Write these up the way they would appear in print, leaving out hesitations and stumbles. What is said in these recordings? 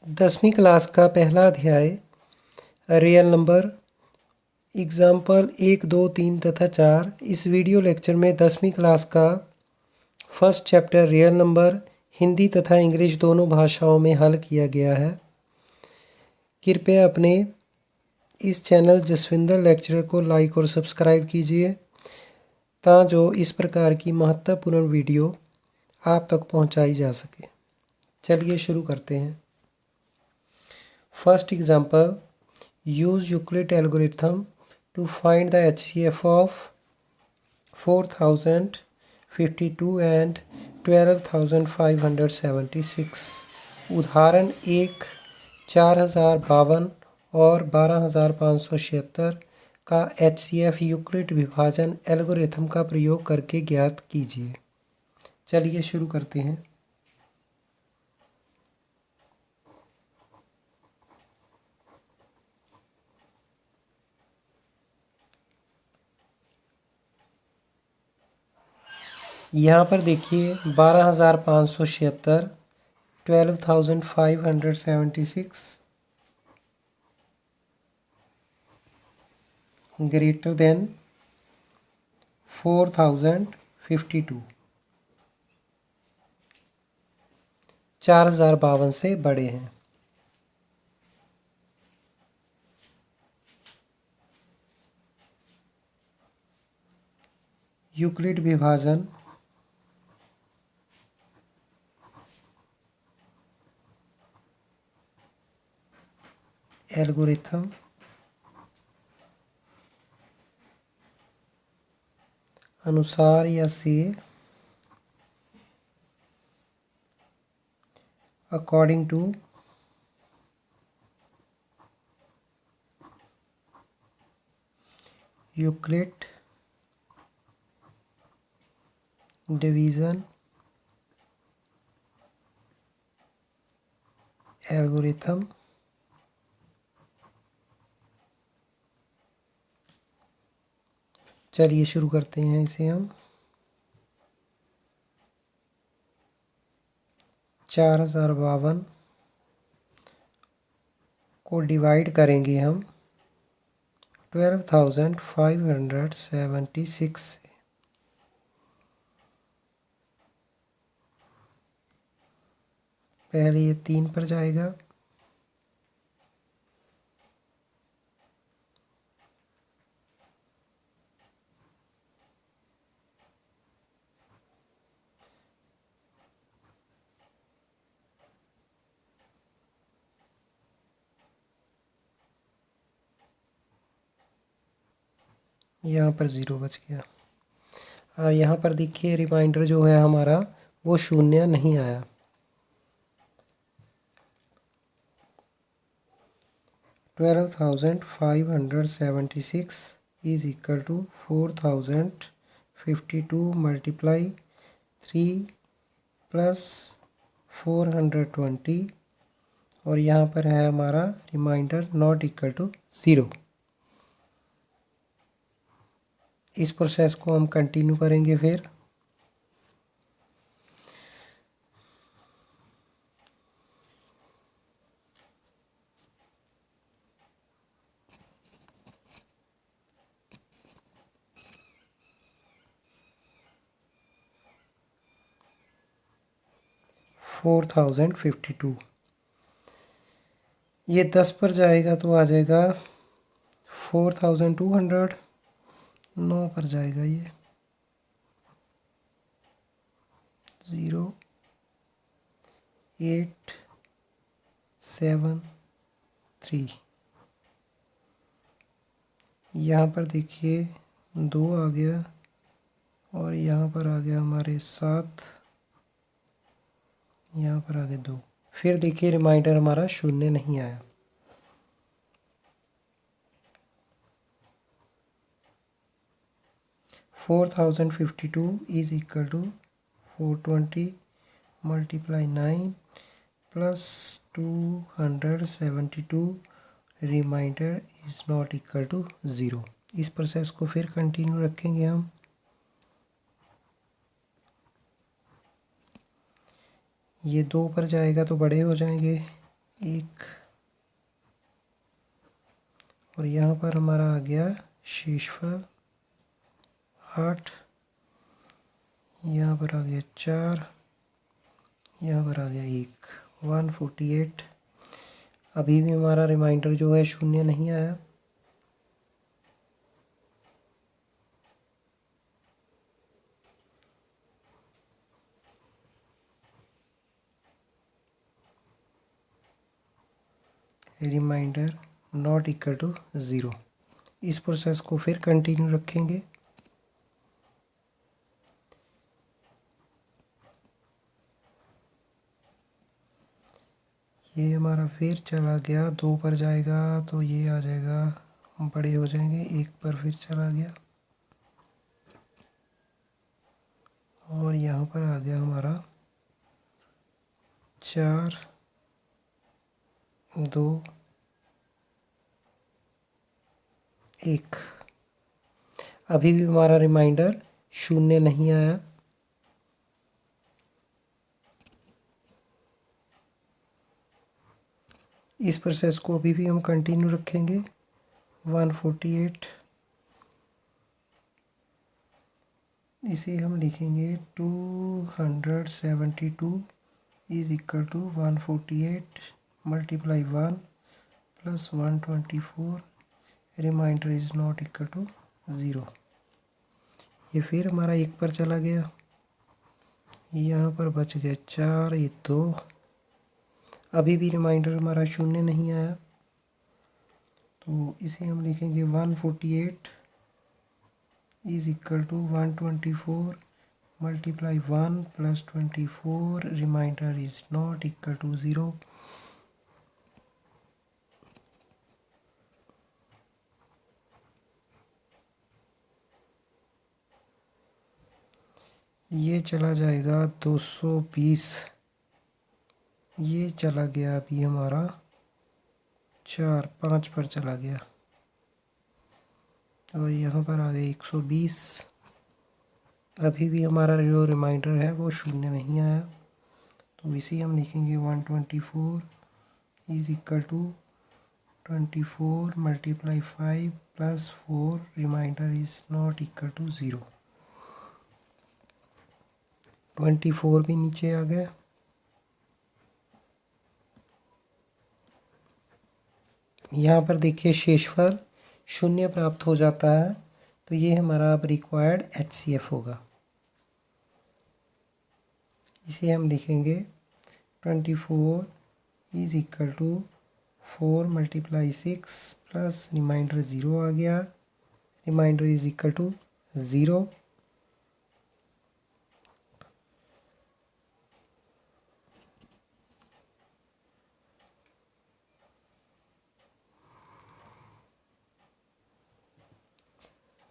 10वीं क्लास का पहला अध्याय रियल नंबर एग्जाम्पल 1, 2, 3 तथा 4। इस वीडियो लेक्चर में 10वीं क्लास का first chapter real number Hindi तथा इंग्लिश दोनों भाषाओं में हल किया गया है। कृपया अपने इस चैनल जसविंदर लेक्चरर को लाइक और सब्सक्राइब कीजिए ताजो इस प्रकार की महत्वपूर्ण वीडियो आप तक पहुंचाई जा सके। चलिए शुरू करते हैं। First example, use Euclid algorithm to find the HCF of 4052 and 12576। उदाहरण 1, 4052 और 12576 का HCF यूक्लिड विभाजन एल्गोरिथम का प्रयोग करके ज्ञात कीजिए। चलिए शुरू करते हैं। यहाँ पर देखिए 12576, 12576 ग्रेटर देन 4052, 4052 से बड़े हैं। यूक्लिड विभाजन एल्गोरिथम अनुसार या से according to Euclid division algorithm चलिए शुरू करते हैं इसे हम। 4052 को डिवाइड करेंगे हम 12576 से। पहले ये 3 पर जाएगा, यहाँ पर 0 बच गया। यहाँ पर देखिए रिमाइंडर जो है हमारा वो शून्य नहीं आया। $12,576 is equal to 4052 multiply 3 plus 420 और यहाँ पर है हमारा रिमाइंडर नॉट इक्वल टू 0। इस प्रोसेस को हम कंटिन्यू करेंगे फिर। $4052 ये 10 पर जाएगा तो आ जाएगा 4200। 9 पर जाएगा ये 0 8 7 3। यहाँ पर देखिए 2 आ गया और यहाँ पर आ गया हमारे 7, यहाँ पर आ गए 2। फिर देखिए रिमाइंडर हमारा शून्य नहीं आया। $4052 is equal to 420 multiply 9 plus 272 remainder is not equal to 0। इस प्रोसेस को फिर कंटिन्यू रखेंगे हम। ये 2 पर जाएगा तो बड़े हो जाएंगे 1 और यहाँ पर हमारा आ गया शेषफल 8, यहाँ पर आ गया 4, यहाँ पर आ गया 1, 148। अभी भी हमारा रिमाइंडर जो है शून्य नहीं आया। Remainder not equal to 0। इस प्रोसेस को फिर कंटिन्यू रखेंगे। ये हमारा फिर चला गया, 2 पर जाएगा तो ये आ जाएगा, बड़े हो जाएंगे। 1 पर फिर चला गया और यहाँ पर आ गया हमारा 4, 2, 1। अभी भी हमारा रिमाइंडर शून्य नहीं आया। इस प्रोसेस को अभी भी हम कंटिन्यू रखेंगे। 148, इसे हम लिखेंगे 272 is equal to 148 multiply 1 plus 124, remainder is not equal to 0। ये फिर हमारा 1 पर चला गया, यहाँ पर बच गया 4, ये 2। अभी भी रिमाइंडर हमारा शून्य नहीं आया, तो इसे हम लिखेंगे 148 is equal to 124 multiply 1 plus 24, remainder is not equal to 0। ये चला जाएगा 220, ये चला गया अभी हमारा 4, 5 पर चला गया और यहाँ पर आ गया 120। अभी भी हमारा जो रिमाइंडर है वो शून्य नहीं आया, तो इसे हम लिखेंगे 124 is equal to 24 multiply 5 plus 4, remainder is not equal to 0। 24 भी नीचे आ गया। यहाँ पर देखिए शेषफल शून्य प्राप्त हो जाता है, तो ये हमारा अब रिक्वायर्ड HCF होगा। इसे हम लिखेंगे 24 is equal to 4 multiply 6 plus remainder 0 आ गया, remainder is equal to 0।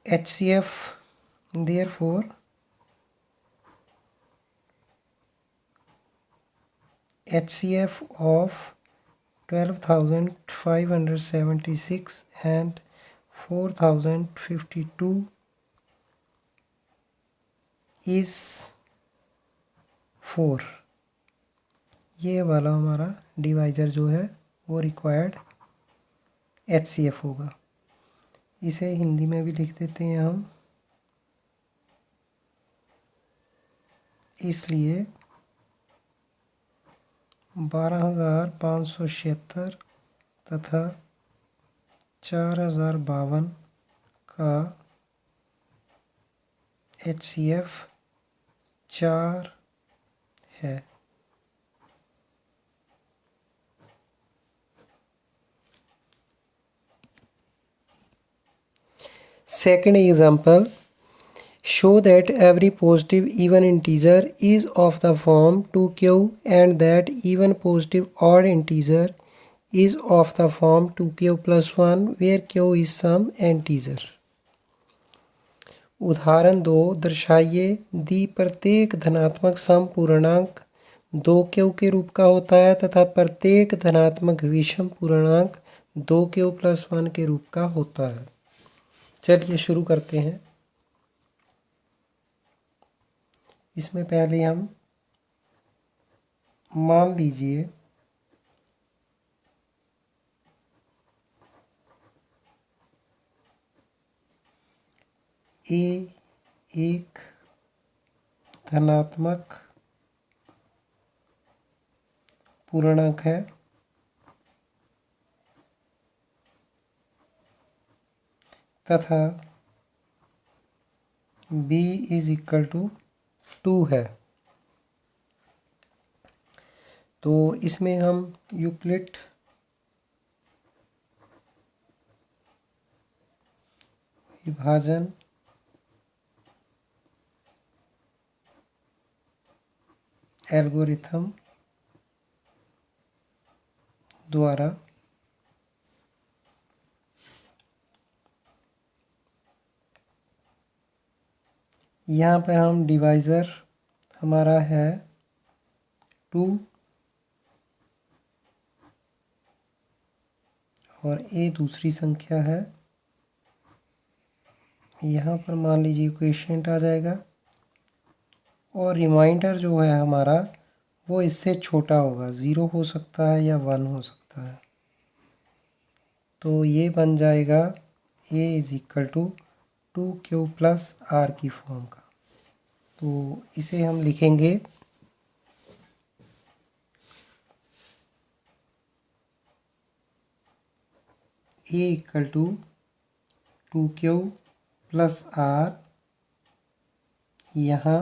HCF therefore HCF of 12,576 and 4,052 is 4। ये वाला हमारा डिवाइजर जो है वो रिक्वायर्ड HCF होगा। इसे हिंदी में भी लिख देते हैं हम, इसलिए 12,576 तथा 4,052 का HCF 4 है। Second example, show that every positive even integer is of the form 2q and that even positive odd integer is of the form 2q plus 1 where q is some integer। उदाहरण 2, दर्शाइए दी प्रत्येक धनात्मक सम पूर्णांक 2q के रूप का होता है तथा प्रत्येक धनात्मक विषम पूर्णांक 2q प्लस 1 के रूप का होता है। चलिए शुरू करते हैं। इसमें पहले हम मान लीजिए ए एक धनात्मक पूर्णांक है तथा b इज इक्वल टू 2 है। तो इसमें हम यूक्लिड विभाजन एल्गोरिथम द्वारा यहाँ पर हम डिवाइज़र हमारा है 2 और a दूसरी संख्या है। यहाँ पर मान लीजिए कोएफिशिएंट आ जाएगा और रिमाइंडर जो है हमारा वो इससे छोटा होगा, 0 हो सकता है या 1 हो सकता है। तो ये बन जाएगा a is equal to 2q plus r की फॉर्म का। तो इसे हम लिखेंगे a equal to 2q plus r, यहाँ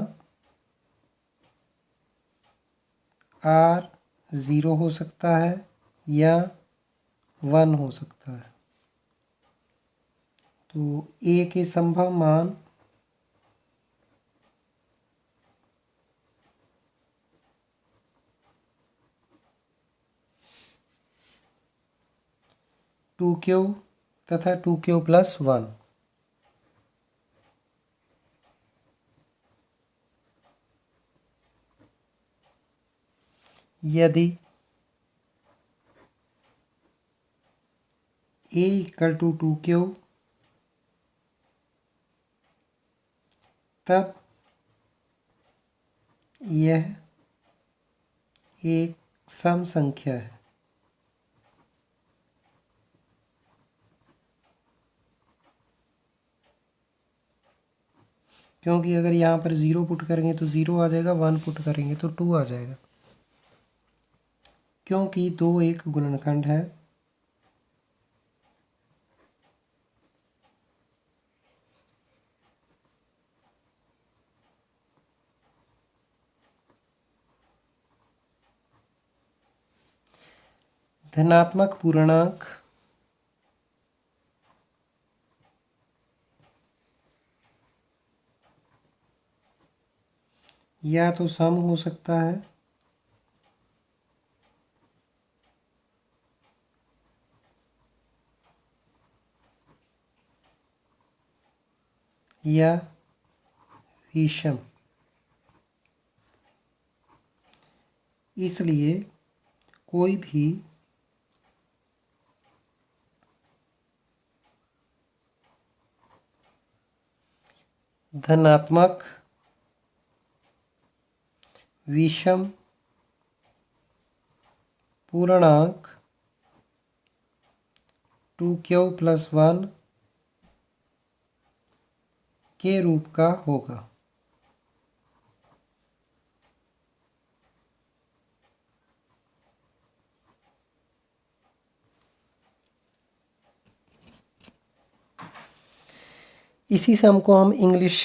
r 0 हो सकता है या 1 हो सकता है। तो a के संभव मान 2q तथा 2q प्लस 1। यदि a इक्वल टू 2q तब यह एक सम संख्या है। क्योंकि अगर यहाँ पर 0 पुट करेंगे तो 0 आ जाएगा, 1 पुट करेंगे तो 2 आ जाएगा, क्योंकि 2 एक गुणनखंड है। धनात्मक पूर्णांक या तो सम हो सकता है या विषम। इसलिए कोई भी धनात्मक विषम पूर्णांक 2q प्लस 1 के रूप का होगा। इसी सम को हम इंग्लिश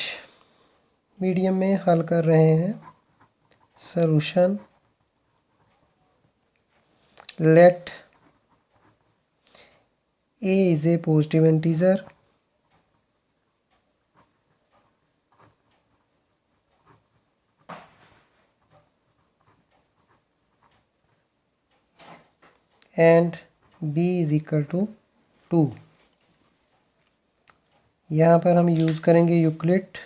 मीडियम में हल कर रहे हैं। Solution: let a is a positive integer and b is equal to 2। यहाँ पर हम यूज़ करेंगे यूक्लिड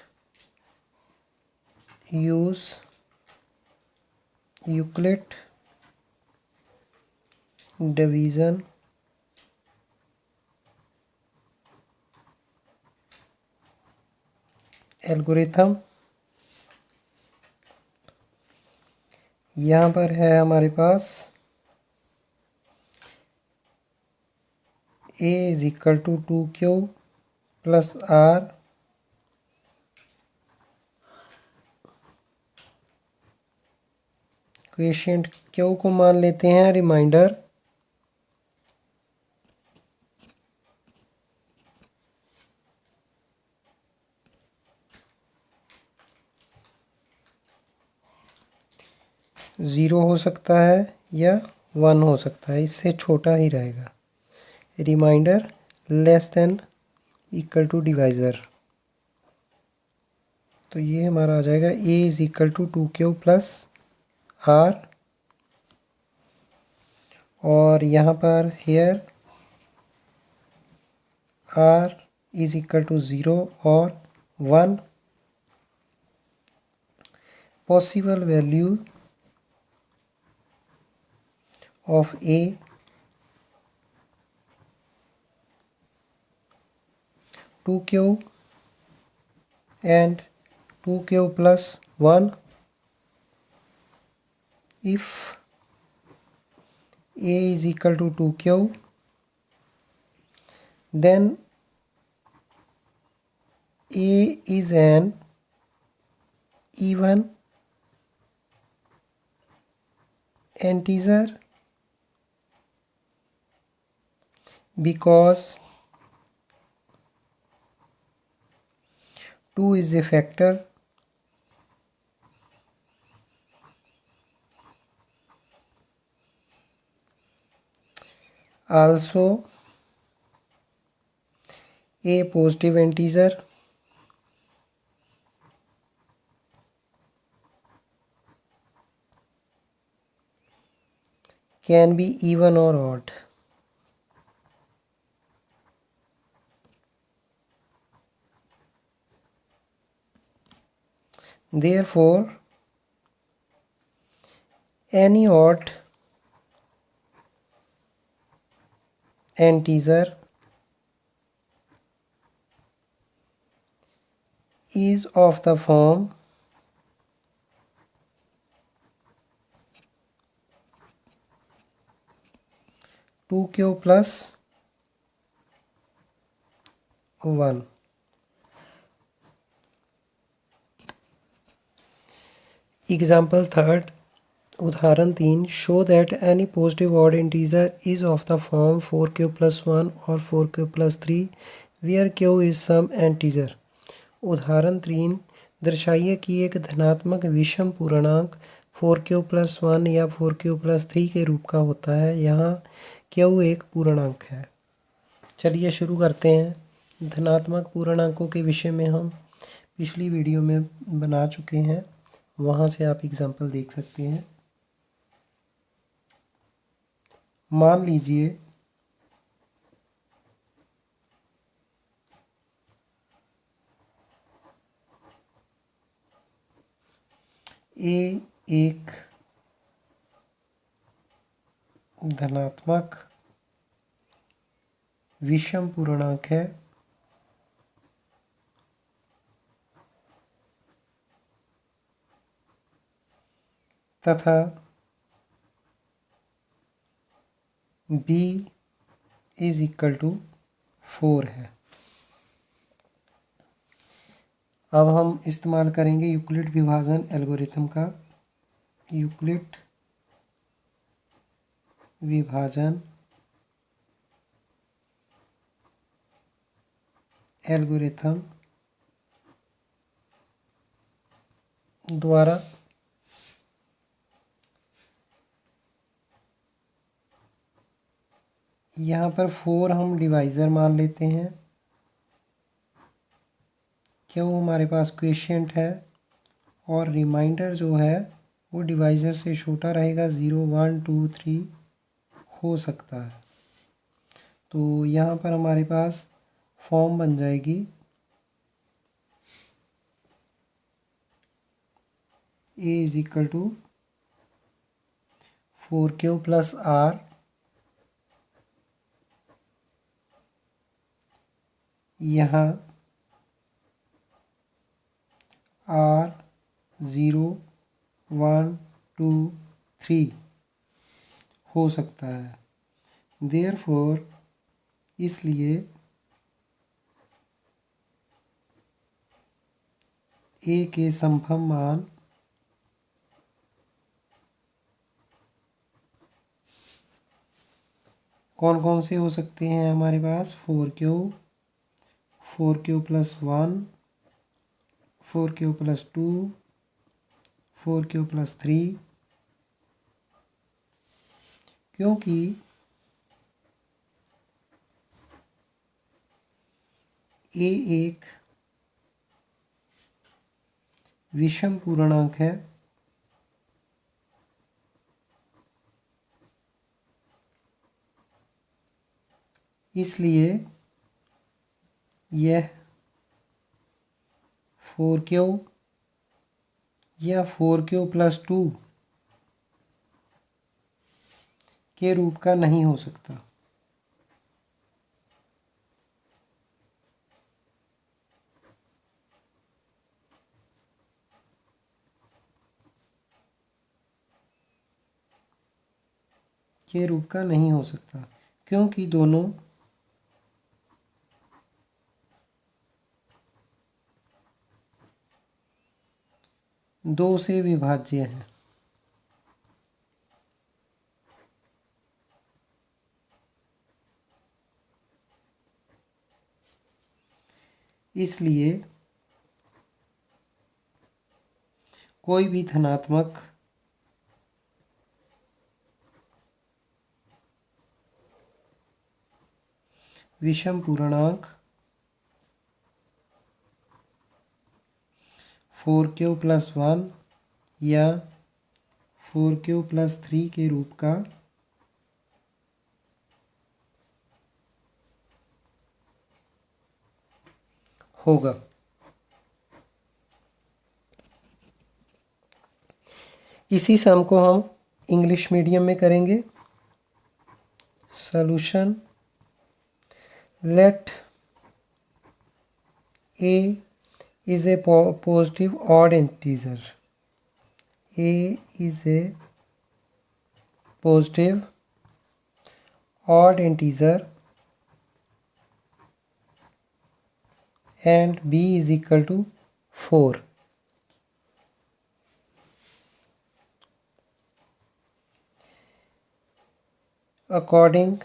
डिवीज़न एल्गोरिथम। यहाँ पर है हमारे पास a is equal to 2q plus r question q को मान लेते हैं रिमाइंडर। ज़ीरो हो सकता है या 1 हो सकता है, इससे छोटा ही रहेगा। Remainder less than equal to divisor, तो ये हमारा आ जाएगा a is equal to 2q plus r, और यहाँ पर here r is equal to 0 और 1। Possible value of a 2q and 2q plus 1 if a is equal to 2q, then a is an even integer because 2 is a factor. Also a positive integer can be even or odd. Therefore, any odd integer is of the form 2q plus 1. Example third, उदाहरण 3, show that any positive odd integer is of the form 4q plus 1 और 4q plus 3 where q is some integer. उदाहरण 3, दर्शाइए कि एक धनात्मक विषम पूर्णांक 4q plus 1 या 4q plus 3 के रूप का होता है, यहाँ q एक पूर्णांक है। चलिए शुरू करते हैं। धनात्मक पूर्णांकों के विषय में हम पिछली वीडियो में बना चुके हैं, वहाँ से आप एग्जाम्पल देख सकते हैं। मान लीजिए a एक धनात्मक विषम पूर्णांक है तथा b इज इक्वल टू 4 है। अब हम इस्तेमाल करेंगे यूक्लिड विभाजन एल्गोरिथम का। यूक्लिड विभाजन एल्गोरिथम द्वारा यहाँ पर 4 हम डिवाइज़र मान लेते हैं, क्यों हमारे पास क्वेश्चंट है, और रिमाइंडर जो है वो डिवाइज़र से छोटा रहेगा, 0 1 2 3 हो सकता है। तो यहाँ पर हमारे पास फॉर्म बन जाएगी a is equal to 4q plus r, यहाँ r 0 1 2 3 हो सकता है। देयरफॉर इसलिए a के समभव मान कौन कौन से हो सकते हैं हमारे पास? 4 क्यूब, 4 क्यूब +1, 4 क्यूब +2, 4 क्यूब +3, क्योंकि ए एक विषम पूर्णांक है, इसलिए यह 4 क्यूब या 4 क्यूब +2 के रूप का नहीं हो सकता। के रूप का नहीं हो सकता क्योंकि दोनों दो से विभाज्य हैं। इसलिए कोई भी धनात्मक विषम पूर्णांक 4 क्यूब +1 या 4 क्यूब +3 के रूप का होगा। इसी सम को हम इंग्लिश मीडियम में करेंगे। Solution: let a is a positive odd integer. A is a positive odd integer and b is equal to 4. According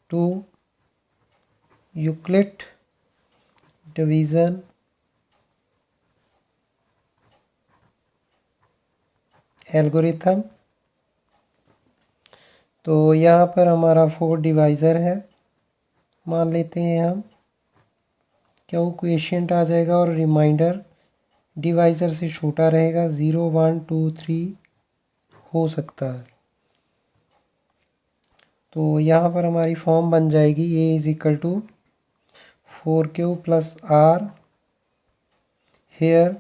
to Euclid division algorithm, तो यहाँ पर हमारा 4 डिवाइज़र है, मान लेते हैं हम। क्या वो क्वेशिएंट आ जाएगा और रिमाइंडर डिवाइज़र से छोटा रहेगा, 0 1 2 3 हो सकता है। तो यहाँ पर हमारी फॉर्म बन जाएगी a is equal to 4 cube +r here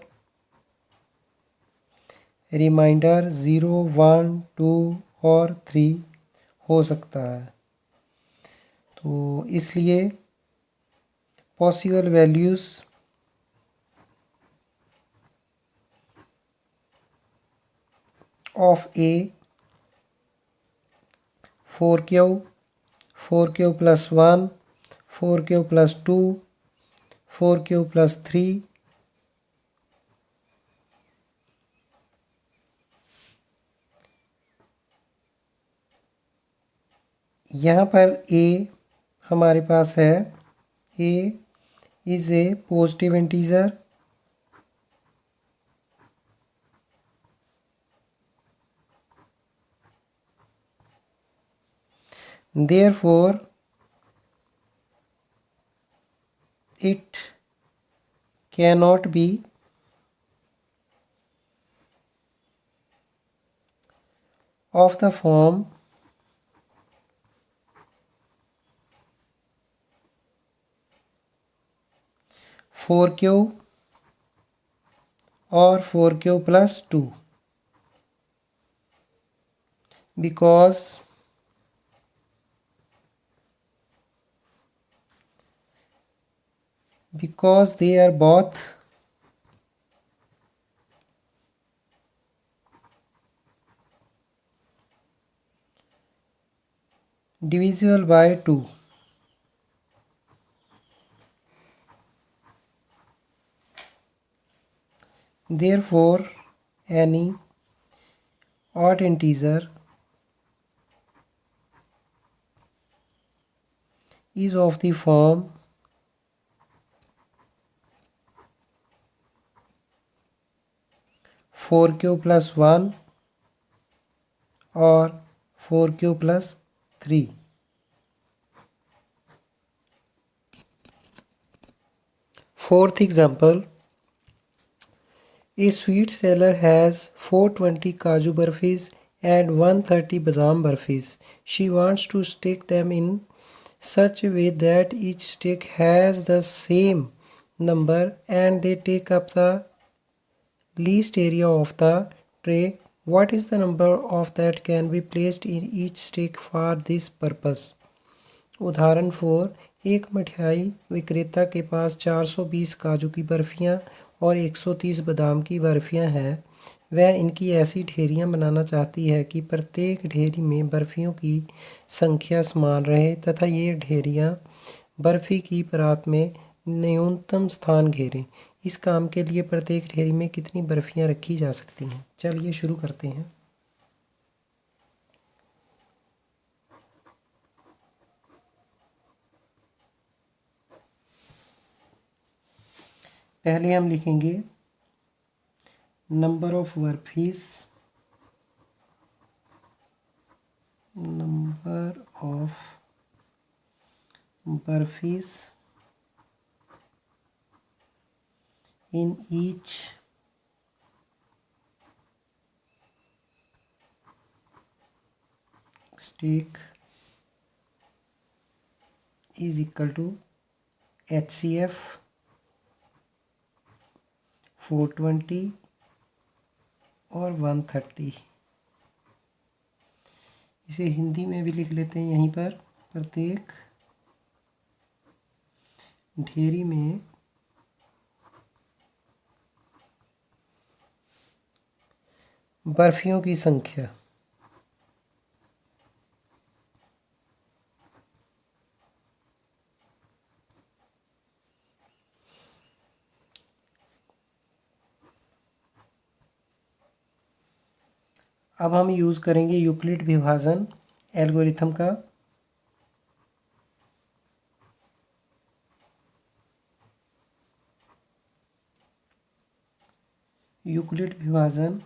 remainder 0 1 2 और 3 हो सकता है। तो इसलिए possible values of a 4 cube, 4 cube +1, 4 cube +2, 4 cube +3, यहाँ पर a हमारे पास है, a is a positive integer, therefore it cannot be of the form 4 cube और 4 cube +2 because they are both divisible by 2. Therefore any odd integer is of the form four Q plus one और four Q plus three. Fourth example, a sweet seller has 420 Kaju Barfis and 130 Badam Barfis. She wants to stick them in such a way that each stick has the same number and they take up the least area of the tray. What is the number of that can be placed in each stick for this purpose? उदाहरण 4, एक मिठाई विक्रेता के पास 420 काजू की बर्फ़ियाँ और 130 बादाम की बर्फ़ियाँ हैं। वह इनकी ऐसी ढेरियाँ बनाना चाहती है कि प्रत्येक ढेरी में बर्फ़ियों की संख्या समान रहे तथा ये ढेरियाँ बर्फ़ी की परात में न्यूनतम स्थान घेरें। इस काम के लिए प्रत्येक ढेरी में कितनी बर्फ़ियाँ रखी जा सकती हैं? चलिए शुरू करते हैं। पहले हम लिखेंगे number of barfis, number of barfis in each stick is equal to HCF 420 और 130। इसे हिंदी में भी लिख लेते हैं यहीं पर। प्रत्येक ढेरी में बर्फियों की संख्या अब हम यूज़ करेंगे यूक्लिड विभाजन एल्गोरिथम का। यूक्लिड विभाजन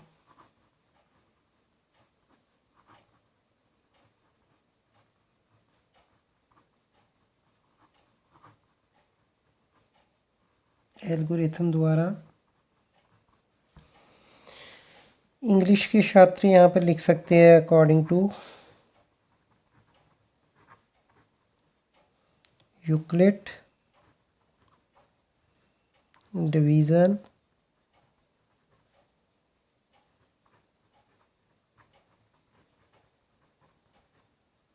एल्गोरिथम द्वारा, इंग्लिश के छात्र यहाँ पर लिख सकते हैं according to Euclid division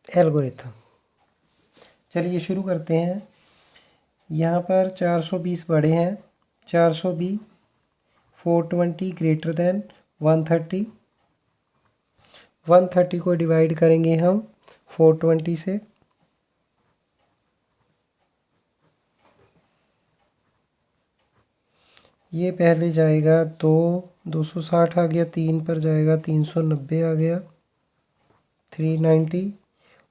algorithm. चलिए शुरू करते हैं। यहाँ पर 420 बड़े हैं, 420, 420 ग्रेटर देन 130, 130 को डिवाइड करेंगे हम 420 से। ये पहले जाएगा तो 260 आ गया, 3 पर जाएगा 390 आ गया, 390,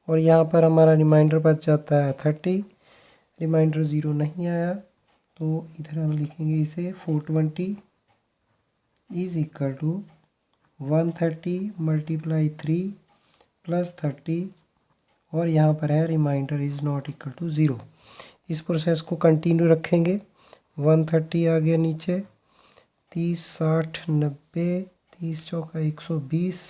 और यहाँ पर हमारा रिमाइंडर बच जाता है 30। रिमाइंडर ज़ीरो नहीं आया तो इधर हम लिखेंगे इसे 420 is equal to 130 multiply 3 plus 30, और यहाँ पर है remainder is not equal to zero. इस प्रोसेस को कंटिन्यू रखेंगे। 130 आ गया नीचे, 30, 60, 90, 30 चौका 120,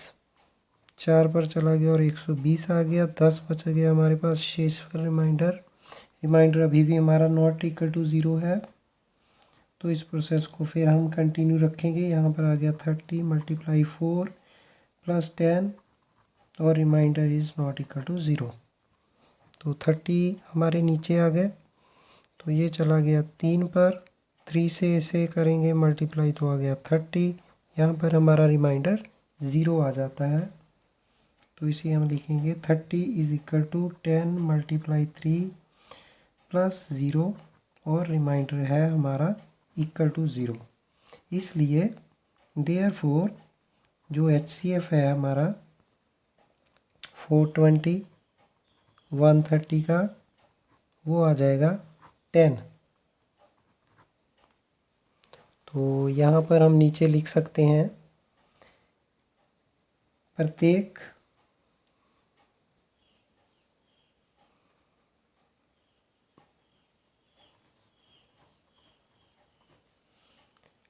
4 पर चला गया और 120 आ गया, 10 बच गया हमारे पास शेष पर रिमाइंडर। रिमाइंडर अभी भी हमारा नॉट इक्वल टू ज़ीरो है, तो इस प्रोसेस को फिर हम कंटिन्यू रखेंगे। यहाँ पर आ गया 30 मल्टीप्लाई 4 प्लस 10 और remainder is not equal to zero. तो 30 हमारे नीचे आ गए, तो ये चला गया 3 पर, 3 से इसे करेंगे मल्टीप्लाई तो आ गया 30। यहाँ पर हमारा रिमाइंडर ज़ीरो आ जाता है, तो इसे हम लिखेंगे 30 is equal to 10 multiply 3 plus zero, और रिमाइंडर है हमारा इक्वल टू ज़ीरो। इसलिए देयरफॉर जो HCF है हमारा 420, 130 का वो आ जाएगा 10। तो यहाँ पर हम नीचे लिख सकते हैं प्रत्येक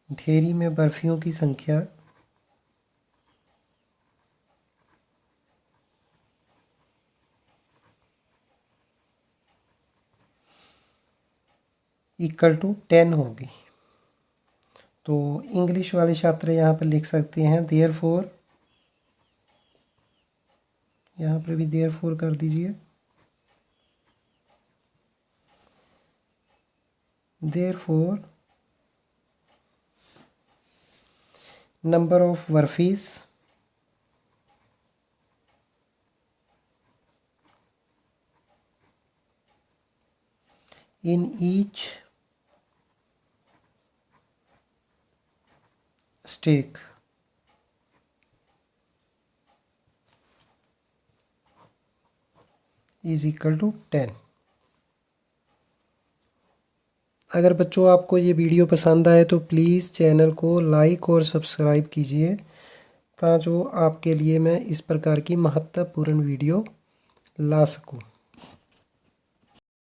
ढेरी में बर्फियों की संख्या इक्वल टू 10 होगी। तो इंग्लिश वाले छात्र यहाँ पर लिख सकते हैं देयरफॉर, यहाँ पर भी देयरफॉर कर दीजिए। Therefore number of barfis in each stake is equal to 10। अगर बच्चों आपको ये वीडियो पसंद आए तो प्लीज़ चैनल को लाइक और सब्सक्राइब कीजिए, ताकि जो आपके लिए मैं इस प्रकार की महत्वपूर्ण वीडियो ला सकूं।